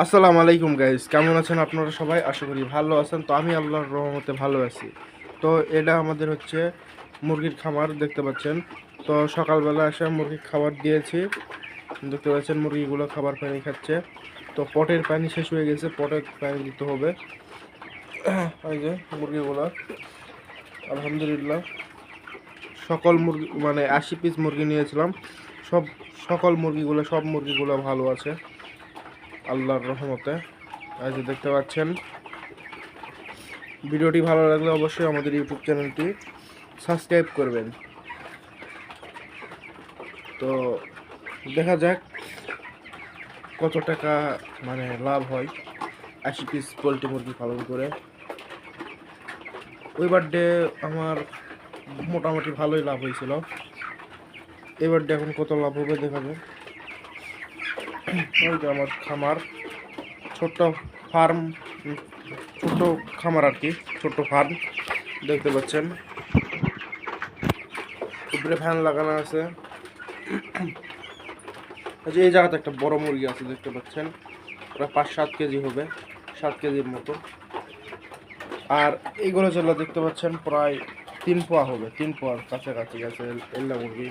আসসালামু আলাইকুম গাইস, কেমন আছেন আপনারা সবাই? আশা করি ভালো আছেন। তো আমি আল্লাহর রহমতে ভালো আছি। তো এটা আমাদের হচ্ছে মুরগির খামার, দেখতে পাচ্ছেন। তো সকালবেলা এসে মুরগির খাবার দিয়েছি, দেখতে পাচ্ছেন মুরগিগুলো খাবার পানি খাচ্ছে। তো পটের পানি শেষ হয়ে গেছে, পটের পানি দিতে হবে। এই যে মুরগিগুলো, আলহামদুলিল্লাহ সকল মুরগি মানে 80 পিস মুরগি নিয়েছিলাম। সব সব মুরগিগুলো ভালো আছে আল্লাহর রহমতে। এই যে দেখতে পাচ্ছেন। ভিডিওটি ভালো লাগলে অবশ্যই আমাদের ইউটিউব চ্যানেলটি সাবস্ক্রাইব করবেন। তো দেখা যাক কত টাকা লাভ হয় 80 পিস পোলট্রি মুরগি পালন করে। ওইবার ডে আমার মোটামুটি ভালোই লাভ হয়েছিল। এবার ডে এখন কত লাভ হবে দেখা যাক। ওই যে আমার খামার, ছোট্ট ফার্ম, ছোট্ট খামার আর কি, ছোট্ট ফার্ম দেখতে পাচ্ছেন। উপরে ফ্যান লাগানো আছে। এই জায়গাতে একটা বড় মুরগি আছে, দেখতে পাচ্ছেন। প্রায় 5-7 কেজি হবে, 7 কেজির মতো। আর এইগুলো যেগুলো দেখতে পাচ্ছেন প্রায় 3 পোয়া হবে, 3 পোয়ার কাছাকাছি আছে এল্লা মুরগি।